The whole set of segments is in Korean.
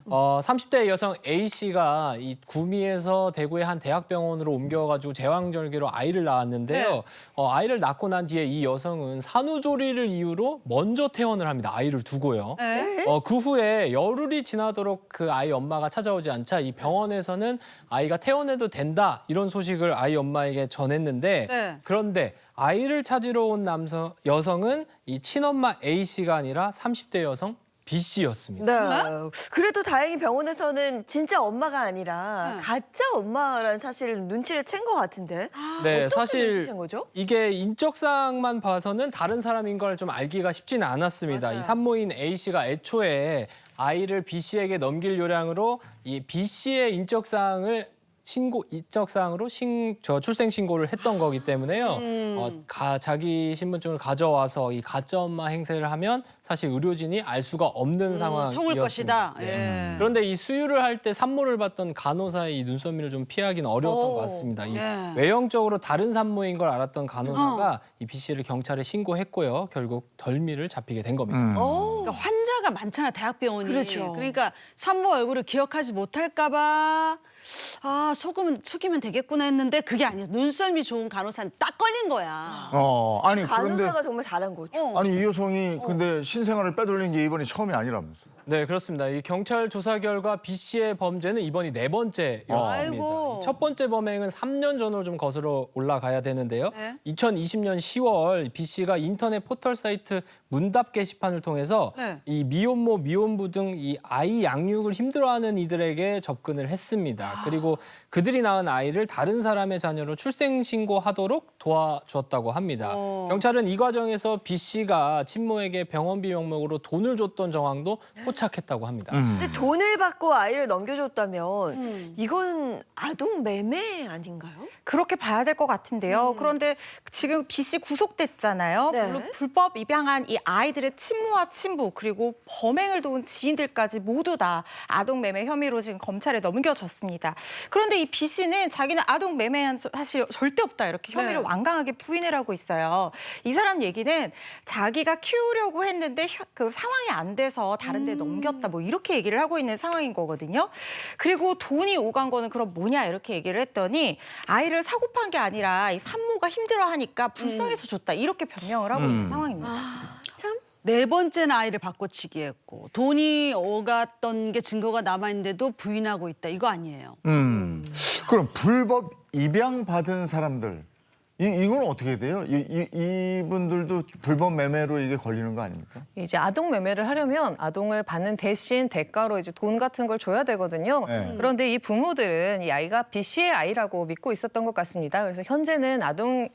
30대 여성 A씨가 이 구미에서 대구의 한 대학병원으로 옮겨가지고 제왕절개로 아이를 낳았는데요. 네. 아이를 낳고 난 뒤에 이 여성은 산후조리를 이유로 먼저 퇴원을 합니다. 아이를 두고요. 네. 그 후에 열흘이 지나도록 그 아이 엄마가 찾아오지 않자 이 병원에서는 아이가 퇴원해도 된다 이런 소식을 아이 엄마에게 전했는데 네. 그런데 아이를 찾으러 온 여성은 이 친엄마 A씨가 아니라 30대 여성 B씨였습니다. 네. 그래도 다행히 병원에서는 진짜 엄마가 아니라 네. 가짜 엄마라는 사실을 눈치를 챈 것 같은데. 네, 어떻게 사실 눈치챈 거죠? 이게 인적사항만 봐서는 다른 사람인 걸 좀 알기가 쉽지는 않았습니다. 맞아요. 이 산모인 A씨가 애초에 아이를 B씨에게 넘길 요량으로 이 B씨의 인적사항으로 출생 신고를 했던 거기 때문에요. 자기 신분증을 가져와서 이 가짜 엄마 행세를 하면 사실 의료진이 알 수가 없는 상황이었습니다. 속을 것이다. 네. 예. 그런데 이 수유를 할 때 산모를 봤던 간호사의 이 눈썰미를 좀 피하기는 어려웠던 오. 것 같습니다. 이 예. 외형적으로 다른 산모인 걸 알았던 간호사가 이 B씨를 경찰에 신고했고요. 결국 덜미를 잡히게 된 겁니다. 그러니까 환자가 많잖아, 대학병원이. 그렇죠. 그러니까 산모 얼굴을 기억하지 못할까 봐 속이면 되겠구나 했는데 그게 아니야. 눈썰미 좋은 간호사는 딱 걸린 거야. 아니 그런데 간호사가 정말 잘한 거죠. 아니 이 여성이 근데 신생아를 빼돌린 게 이번이 처음이 아니라면서요. 네, 그렇습니다. 이 경찰 조사 결과 B씨의 범죄는 이번이 4번째였습니다. 아이고. 첫 번째 범행은 3년 전으로 좀 거슬러 올라가야 되는데요. 네. 2020년 10월 B씨가 인터넷 포털 사이트 문답 게시판을 통해서 네. 이 미혼모, 미혼부 등 이 아이 양육을 힘들어하는 이들에게 접근을 했습니다. 그리고 그들이 낳은 아이를 다른 사람의 자녀로 출생 신고하도록 도와줬다고 합니다. 경찰은 이 과정에서 B씨가 친모에게 병원비 명목으로 돈을 줬던 정황도 포착했다고 합니다. 근데 돈을 받고 아이를 넘겨줬다면 이건 아동 매매 아닌가요? 그렇게 봐야 될 것 같은데요. 그런데 지금 B씨 구속됐잖아요. 네. 물론 불법 입양한 이 아이들의 친모와 친부 그리고 범행을 도운 지인들까지 모두 다 아동 매매 혐의로 지금 검찰에 넘겨졌습니다. 그런데 이 B씨는 자기는 아동 매매한 사실 절대 없다 이렇게 혐의를 네. 완강하게 부인을 하고 있어요. 이 사람 얘기는 자기가 키우려고 했는데 그 상황이 안 돼서 다른 데 넘겼다 뭐 이렇게 얘기를 하고 있는 상황인 거거든요. 그리고 돈이 오간 거는 그럼 뭐냐 이렇게 얘기를 했더니 아이를 사고 판 게 아니라 이 산모가 힘들어하니까 불쌍해서 줬다 이렇게 변명을 하고 있는 상황입니다. 참. 4번째나 아이를 바꿔치기 했고 돈이 오갔던 게 증거가 남아있는데도 부인하고 있다. 이거 아니에요. 그럼 불법 입양 받은 사람들 이건 어떻게 돼요? 이분들도 불법 매매로 이게 걸리는 거 아닙니까? 이제 아동 매매를 하려면 아동을 받는 대신 대가로 이제 돈 같은 걸 줘야 되거든요. 네. 그런데 이 부모들은 이 아이가 B씨의 아이라고 믿고 있었던 것 같습니다. 그래서 현재는 아동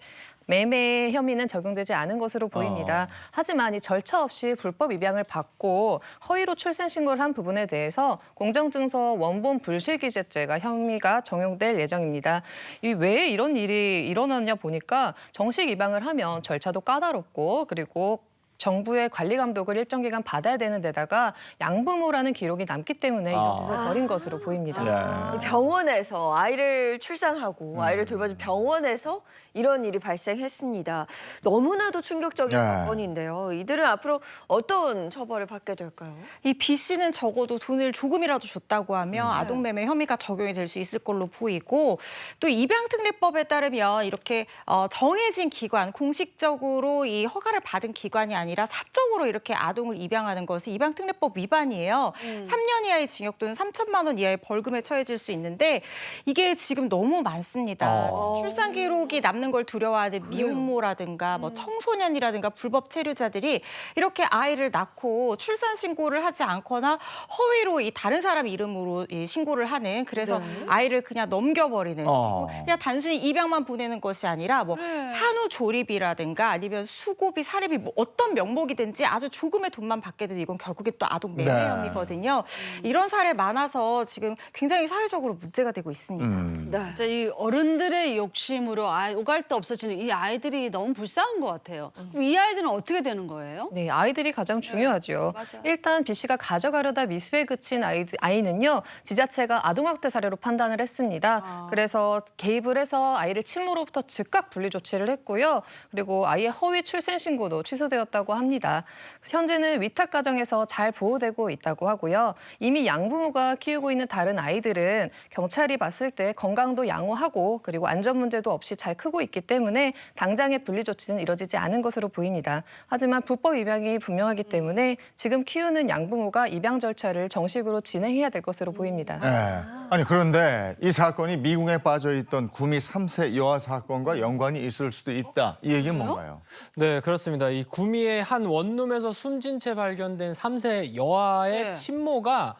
매매 혐의는 적용되지 않은 것으로 보입니다. 하지만 이 절차 없이 불법 입양을 받고 허위로 출생 신고를 한 부분에 대해서 공정증서 원본 불실기재죄가 혐의가 적용될 예정입니다. 이 왜 이런 일이 일어났냐 보니까 정식 입양을 하면 절차도 까다롭고 그리고 정부의 관리 감독을 일정 기간 받아야 되는 데다가 양부모라는 기록이 남기 때문에 이런 짓을 벌인 것으로 보입니다. 이 병원에서 아이를 출산하고 아이를 돌봐준 병원에서 이런 일이 발생했습니다. 너무나도 충격적인 네. 사건인데요. 이들은 앞으로 어떤 처벌을 받게 될까요? 이 B씨는 적어도 돈을 조금이라도 줬다고 하면 아동 매매 혐의가 적용이 될 수 있을 걸로 보이고 또 입양특례법에 따르면 이렇게 정해진 기관, 공식적으로 이 허가를 받은 기관이 아니라 사적으로 이렇게 아동을 입양하는 것은 입양특례법 위반이에요. 3년 이하의 징역 또는 3천만 원 이하의 벌금에 처해질 수 있는데 이게 지금 너무 많습니다. 출산 기록이 남는 걸 두려워하는 미혼모라든가 뭐 청소년이라든가 불법 체류자들이 이렇게 아이를 낳고 출산 신고를 하지 않거나 허위로 이 다른 사람 이름으로 이 신고를 하는 그래서 아이를 그냥 넘겨버리는 그냥 단순히 입양만 보내는 것이 아니라 뭐 산후조리비라든가 아니면 수고비, 사례비 뭐 어떤 명목이든지 아주 조금의 돈만 받게 되면 이건 결국에 또 아동 매매 네. 혐의거든요. 이런 사례 많아서 지금 굉장히 사회적으로 문제가 되고 있습니다. 네. 진짜 이 어른들의 욕심으로 오갈 데 없어지는 이 아이들이 너무 불쌍한 것 같아요. 그럼 이 아이들은 어떻게 되는 거예요? 네, 아이들이 가장 중요하죠. 맞아. 일단 B씨가 가져가려다 미수에 그친 아이는요. 지자체가 아동학대 사례로 판단을 했습니다. 그래서 개입을 해서 아이를 친모로부터 즉각 분리 조치를 했고요. 그리고 아이의 허위 출생 신고도 취소되었다고 있다고 합니다. 현재는 위탁 가정에서 잘 보호되고 있다고 하고요. 이미 양부모가 키우고 있는 다른 아이들은 경찰이 봤을 때 건강도 양호하고 그리고 안전 문제도 없이 잘 크고 있기 때문에 당장의 분리 조치는 이뤄지지 않은 것으로 보입니다. 하지만 불법 입양이 분명하기 때문에 지금 키우는 양부모가 입양 절차를 정식으로 진행해야 될 것으로 보입니다. 네. 아니 그런데 이 사건이 미궁에 빠져 있던 구미 3세 여아 사건과 연관이 있을 수도 있다. 이 얘기는 뭔가요? 네, 그렇습니다. 이 구미의 한 원룸에서 숨진 채 발견된 3세 여아의 네. 친모가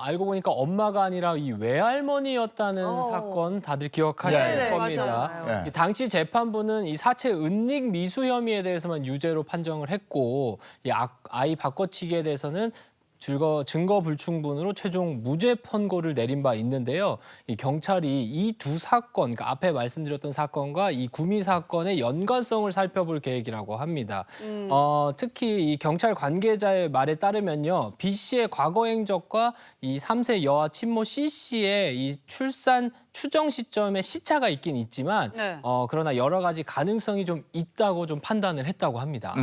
알고 보니까 엄마가 아니라 이 외할머니였다는 사건 다들 기억하실 네, 겁니다. 맞아요. 네. 이 당시 재판부는 이 사체 은닉 미수 혐의에 대해서만 유죄로 판정을 했고 이 아이 바꿔치기에 대해서는 증거 불충분으로 최종 무죄 판고를 내린 바 있는데요. 이 경찰이 이 두 사건, 그러니까 앞에 말씀드렸던 사건과 이 구미 사건의 연관성을 살펴볼 계획이라고 합니다. 특히 이 경찰 관계자의 말에 따르면요, B 씨의 과거 행적과 이 3세 여아 친모 C 씨의 이 출산 추정 시점에 시차가 있긴 있지만, 네. 그러나 여러 가지 가능성이 좀 있다고 좀 판단을 했다고 합니다.